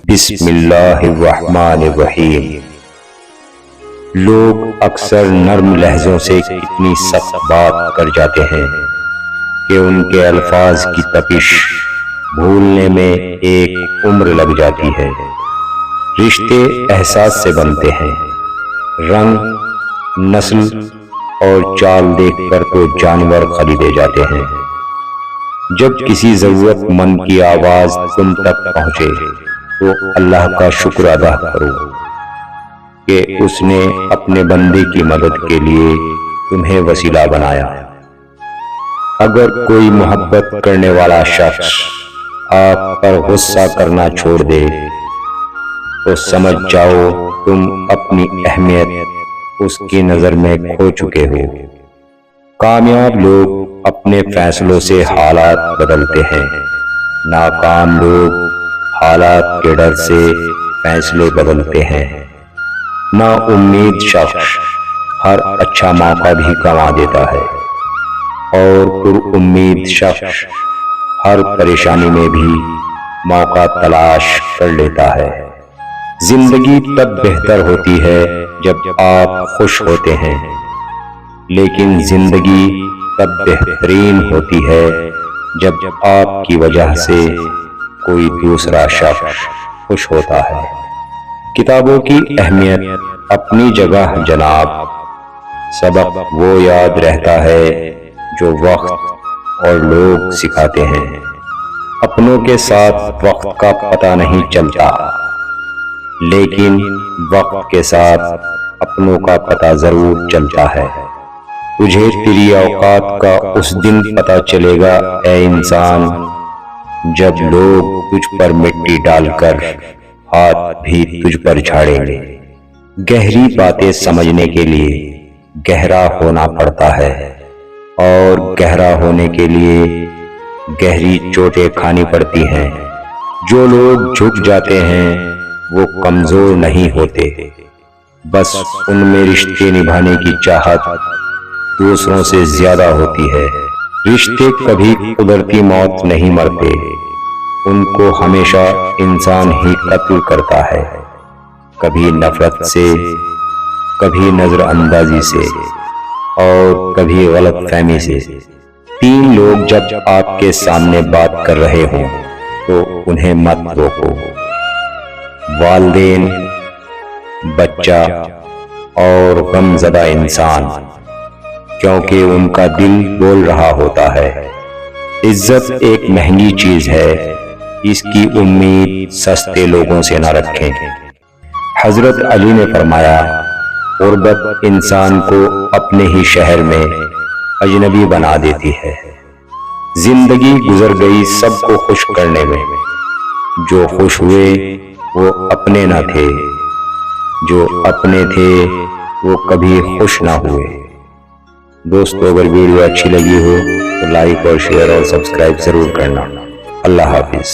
بسم اللہ الرحمن الرحیم۔ لوگ اکثر نرم لہجوں سے اتنی سخت بات کر جاتے ہیں کہ ان کے الفاظ کی تپش بھولنے میں ایک عمر لگ جاتی ہے۔ رشتے احساس سے بنتے ہیں، رنگ، نسل اور چال دیکھ کر تو جانور خریدے جاتے ہیں۔ جب کسی ضرورت مند کی آواز تم تک پہنچے تو اللہ کا شکر ادا کرو کہ اس نے اپنے بندے کی مدد کے لیے تمہیں وسیلہ بنایا۔ اگر کوئی محبت کرنے والا شخص آپ پر غصہ کرنا چھوڑ دے تو سمجھ جاؤ تم اپنی اہمیت اس کی نظر میں کھو چکے ہو۔ کامیاب لوگ اپنے فیصلوں سے حالات بدلتے ہیں، ناکام لوگ حالات کے ڈر سے فیصلے بدلتے ہیں۔ نا امید شخص ہر اچھا موقع بھی گنوا دیتا ہے اور پر امید شخص ہر پریشانی میں بھی موقع تلاش کر لیتا ہے۔ زندگی تب بہتر ہوتی ہے جب آپ خوش ہوتے ہیں، لیکن زندگی تب بہترین ہوتی ہے جب آپ کی وجہ سے کوئی دوسرا شخص خوش ہوتا ہے۔ کتابوں کی اہمیت اپنی جگہ جناب، سبق وہ یاد رہتا ہے جو وقت اور لوگ سکھاتے ہیں۔ اپنوں کے ساتھ وقت کا پتہ نہیں چلتا، لیکن وقت کے ساتھ اپنوں کا پتہ ضرور چلتا ہے۔ تجھے تیری اوقات کا اس دن پتہ چلے گا اے انسان، جب لوگ تجھ پر مٹی ڈال کر ہاتھ بھی تجھ پر جھاڑیں گے۔ گہری باتیں سمجھنے کے لیے گہرا ہونا پڑتا ہے، اور گہرا ہونے کے لیے گہری چوٹیں کھانی پڑتی ہیں۔ جو لوگ جھک جاتے ہیں وہ کمزور نہیں ہوتے، بس ان میں رشتے نبھانے کی چاہت دوسروں سے زیادہ ہوتی ہے۔ رشتے کبھی قدرتی موت نہیں مرتے، ان کو ہمیشہ انسان ہی قتل کرتا ہے، کبھی نفرت سے، کبھی نظر اندازی سے، اور کبھی غلط فہمی سے۔ تین لوگ جب آپ کے سامنے بات کر رہے ہوں تو انہیں مت روکو: والدین، بچہ اور غم زدہ انسان، کیونکہ ان کا دل بول رہا ہوتا ہے۔ عزت ایک مہنگی چیز ہے، اس کی امید سستے لوگوں سے نہ رکھیں۔ حضرت علی نے فرمایا، غربت انسان کو اپنے ہی شہر میں اجنبی بنا دیتی ہے۔ زندگی گزر گئی سب کو خوش کرنے میں، جو خوش ہوئے وہ اپنے نہ تھے، جو اپنے تھے وہ کبھی خوش نہ ہوئے۔ دوستو، اگر ویڈیو اچھی لگی ہو تو لائک اور شیئر اور سبسکرائب ضرور کرنا۔ اللہ حافظ۔